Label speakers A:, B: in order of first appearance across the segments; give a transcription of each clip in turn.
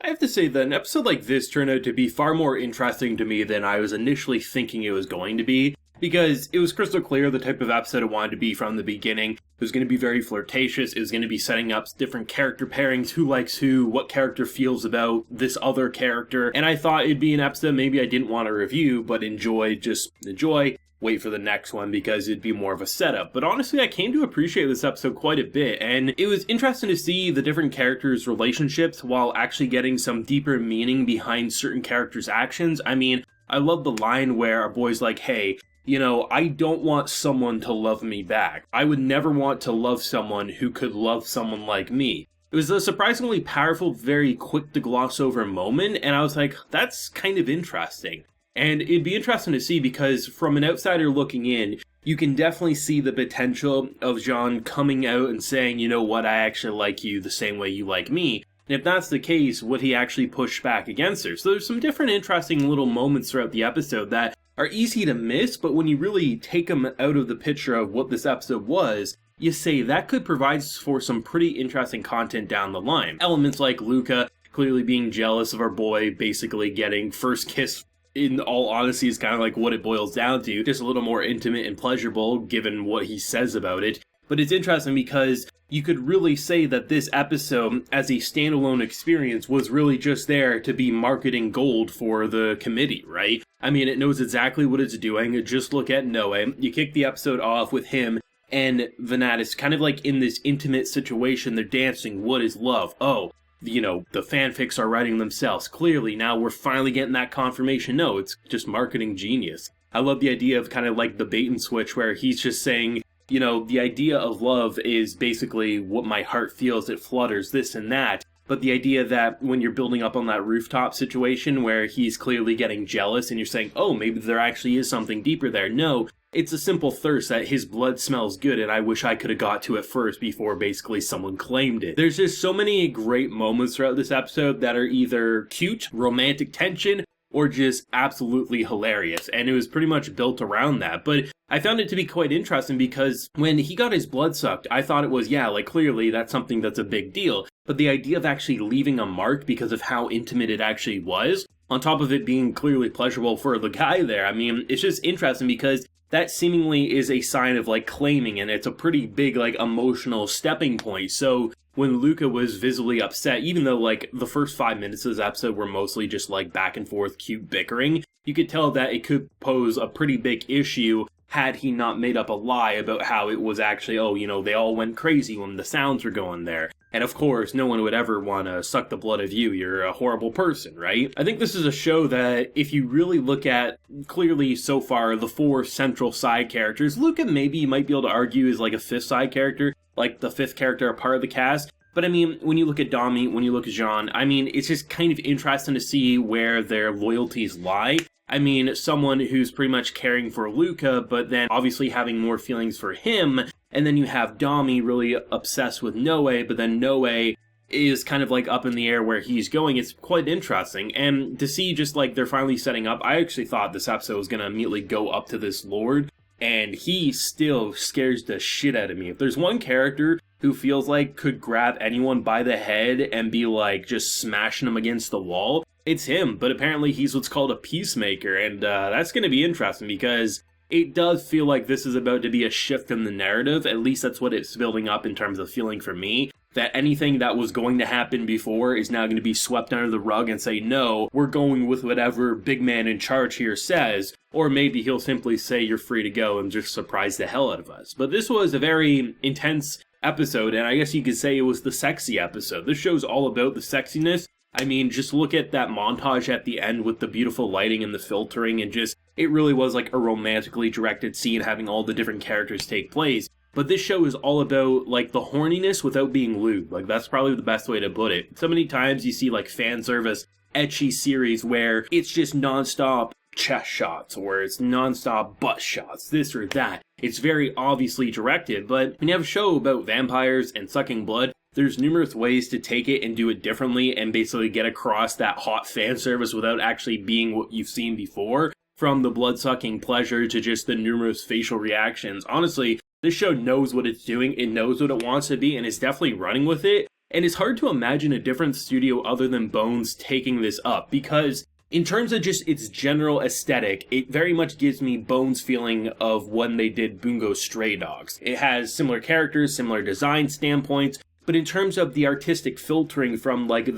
A: I have to say that an episode like this turned out to be far more interesting to me than I was initially thinking it was going to be, because it was crystal clear the type of episode it wanted to be from the beginning. It was going to be very flirtatious, it was going to be setting up different character pairings, who likes who, what character feels about this other character, and I thought it'd be an episode maybe I didn't want to review, but enjoy, wait for the next one because it'd be more of a setup. But honestly, I came to appreciate this episode quite a bit, and it was interesting to see the different characters' relationships while actually getting some deeper meaning behind certain characters' actions. I mean, I love the line where our boy's like, hey, I don't want someone to love me back. I would never want to love someone who could love someone like me. It was a surprisingly powerful, very quick to gloss over moment, and I was like, that's kind of interesting. And it'd be interesting to see because from an outsider looking in, you can definitely see the potential of Jean coming out and saying, you know what, I actually like you the same way you like me. And if that's the case, would he actually push back against her? So there's some different interesting little moments throughout the episode that are easy to miss, but when you really take them out of the picture of what this episode was, you say that could provide for some pretty interesting content down the line. Elements like Luca clearly being jealous of our boy, basically getting first kiss, in all honesty, is kind of like what it boils down to. Just a little more intimate and pleasurable given what he says about it. But it's interesting because you could really say that this episode, as a standalone experience, was really just there to be marketing gold for the committee, right? I mean, it knows exactly what it's doing. Just look at Noe. You kick the episode off with him and Vanitas kind of like in this intimate situation. They're dancing. What is love? Oh, the fanfics are writing themselves. Clearly, now we're finally getting that confirmation. No, it's just marketing genius. I love the idea of kind of like the bait and switch where he's just saying, the idea of love is basically what my heart feels. It flutters, this and that. But the idea that when you're building up on that rooftop situation where he's clearly getting jealous and you're saying, oh, maybe there actually is something deeper there. No, it's a simple thirst that his blood smells good and I wish I could have got to it first before basically someone claimed it. There's just so many great moments throughout this episode that are either cute, romantic tension, or just absolutely hilarious. And it was pretty much built around that. But I found it to be quite interesting because when he got his blood sucked, I thought it was, clearly that's something that's a big deal. But the idea of actually leaving a mark because of how intimate it actually was, on top of it being clearly pleasurable for the guy there, I mean, it's just interesting because that seemingly is a sign of claiming, and it's a pretty big emotional stepping point. So when Luca was visibly upset, even though the first 5 minutes of this episode were mostly just back and forth cute bickering, you could tell that it could pose a pretty big issue had he not made up a lie about how it was actually, they all went crazy when the sounds were going there. And of course, no one would ever want to suck the blood of you. You're a horrible person, right? I think this is a show that, if you really look at, clearly so far, the 4 central side characters, Luca maybe you might be able to argue is a 5th side character, the 5th character a part of the cast. But I mean, when you look at Dami, when you look at Jean, I mean, it's just kind of interesting to see where their loyalties lie. I mean, someone who's pretty much caring for Luca, but then obviously having more feelings for him. And then you have Dami really obsessed with Noe, but then Noe is kind of up in the air where he's going. It's quite interesting. And to see just they're finally setting up, I actually thought this episode was going to immediately go up to this Lord. And he still scares the shit out of me. If there's one character who feels could grab anyone by the head and be just smashing them against the wall, it's him. But apparently he's what's called a peacemaker, and that's going to be interesting because it does feel like this is about to be a shift in the narrative. At least that's what it's building up in terms of feeling for me. That anything that was going to happen before is now going to be swept under the rug and say, no, we're going with whatever big man in charge here says. Or maybe he'll simply say you're free to go and just surprise the hell out of us. But this was a very intense episode, and I guess you could say it was the sexy episode. This show's all about the sexiness. I mean, just look at that montage at the end with the beautiful lighting and the filtering, and just, it really was a romantically directed scene having all the different characters take place. But this show is all about, the horniness without being lewd. That's probably the best way to put it. So many times you see, fan service, ecchi series where it's just nonstop chest shots, or it's nonstop butt shots, this or that. It's very obviously directed, but when you have a show about vampires and sucking blood, there's numerous ways to take it and do it differently and basically get across that hot fan service without actually being what you've seen before. From the blood-sucking pleasure to just the numerous facial reactions. Honestly, this show knows what it's doing, it knows what it wants to be, and it's definitely running with it. And it's hard to imagine a different studio other than Bones taking this up, because in terms of just its general aesthetic, it very much gives me Bones' feeling of when they did Bungo Stray Dogs. It has similar characters, similar design standpoints, but in terms of the artistic filtering from like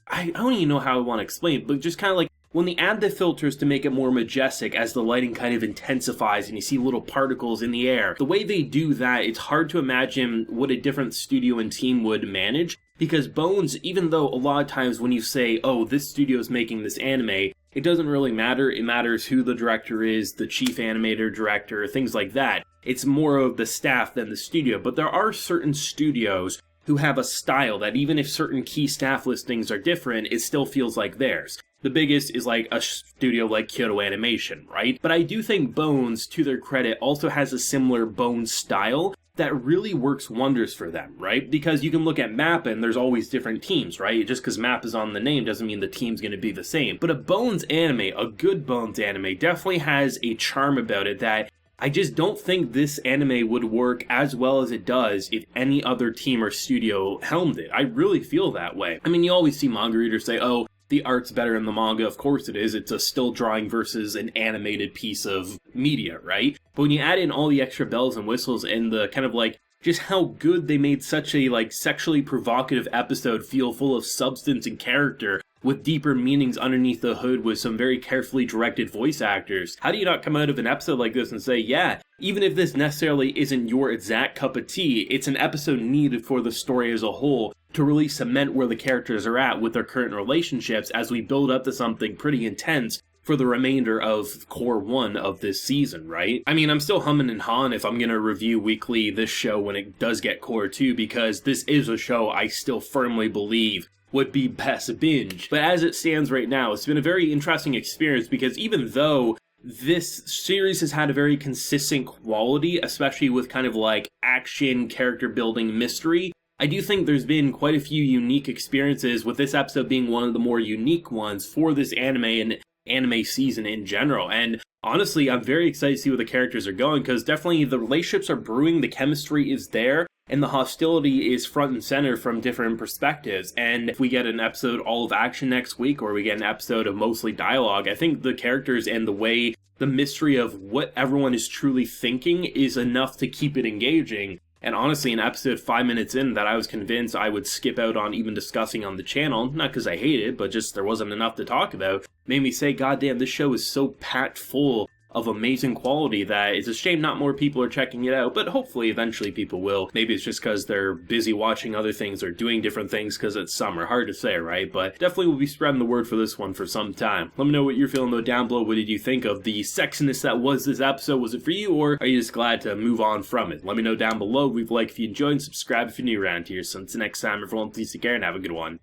A: I don't even know how I want to explain it, but just kind of like when they add the filters to make it more majestic as the lighting kind of intensifies and you see little particles in the air, the way they do that, it's hard to imagine what a different studio and team would manage. Because Bones, even though a lot of times when you say, oh, this studio is making this anime, it doesn't really matter. It matters who the director is, the chief animator, director, things like that. It's more of the staff than the studio. But there are certain studios who have a style that even if certain key staff listings are different, it still feels like theirs. The biggest is like a studio like Kyoto Animation, right? But I do think Bones, to their credit, also has a similar Bones style that really works wonders for them, right? Because you can look at MAPPA and there's always different teams, right? Just because MAPPA is on the name doesn't mean the team's going to be the same. But a Bones anime, a good Bones anime, definitely has a charm about it that I just don't think this anime would work as well as it does if any other team or studio helmed it. I really feel that way. I mean, you always see manga readers say, oh, the art's better in the manga. Of course it is. It's a still drawing versus an animated piece of media, right? But when you add in all the extra bells and whistles and the kind of like just how good they made such a like sexually provocative episode feel full of substance and character with deeper meanings underneath the hood with some very carefully directed voice actors, how do you not come out of an episode like this and say, yeah, even if this necessarily isn't your exact cup of tea, it's an episode needed for the story as a whole to really cement where the characters are at with their current relationships as we build up to something pretty intense for the remainder of Core 1 of this season, right? I mean, I'm still humming and hawing if I'm going to review weekly this show when it does get Core 2, because this is a show I still firmly believe would be best binge. But as it stands right now, it's been a very interesting experience, because even though this series has had a very consistent quality, especially with kind of like action, character building, mystery, I do think there's been quite a few unique experiences, with this episode being one of the more unique ones for this anime and anime season in general. And honestly, I'm very excited to see where the characters are going, because definitely the relationships are brewing, the chemistry is there, and the hostility is front and center from different perspectives. And if we get an episode all of action next week, or we get an episode of mostly dialogue, I think the characters and the way the mystery of what everyone is truly thinking is enough to keep it engaging. And honestly, an episode 5 minutes in that I was convinced I would skip out on even discussing on the channel, not because I hate it, but just there wasn't enough to talk about, made me say, goddamn, this show is so packed full of amazing quality that it's a shame not more people are checking it out, but hopefully eventually people will. Maybe it's just because they're busy watching other things or doing different things because it's summer. Hard to say, right? But definitely we'll be spreading the word for this one for some time. Let me know what you're feeling though down below. What did you think of the sexiness that was this episode? Was it for you, or are you just glad to move on from it? Let me know down below. Leave a like if you enjoyed and subscribe if you're new around here. So until next time, everyone, please take care and have a good one.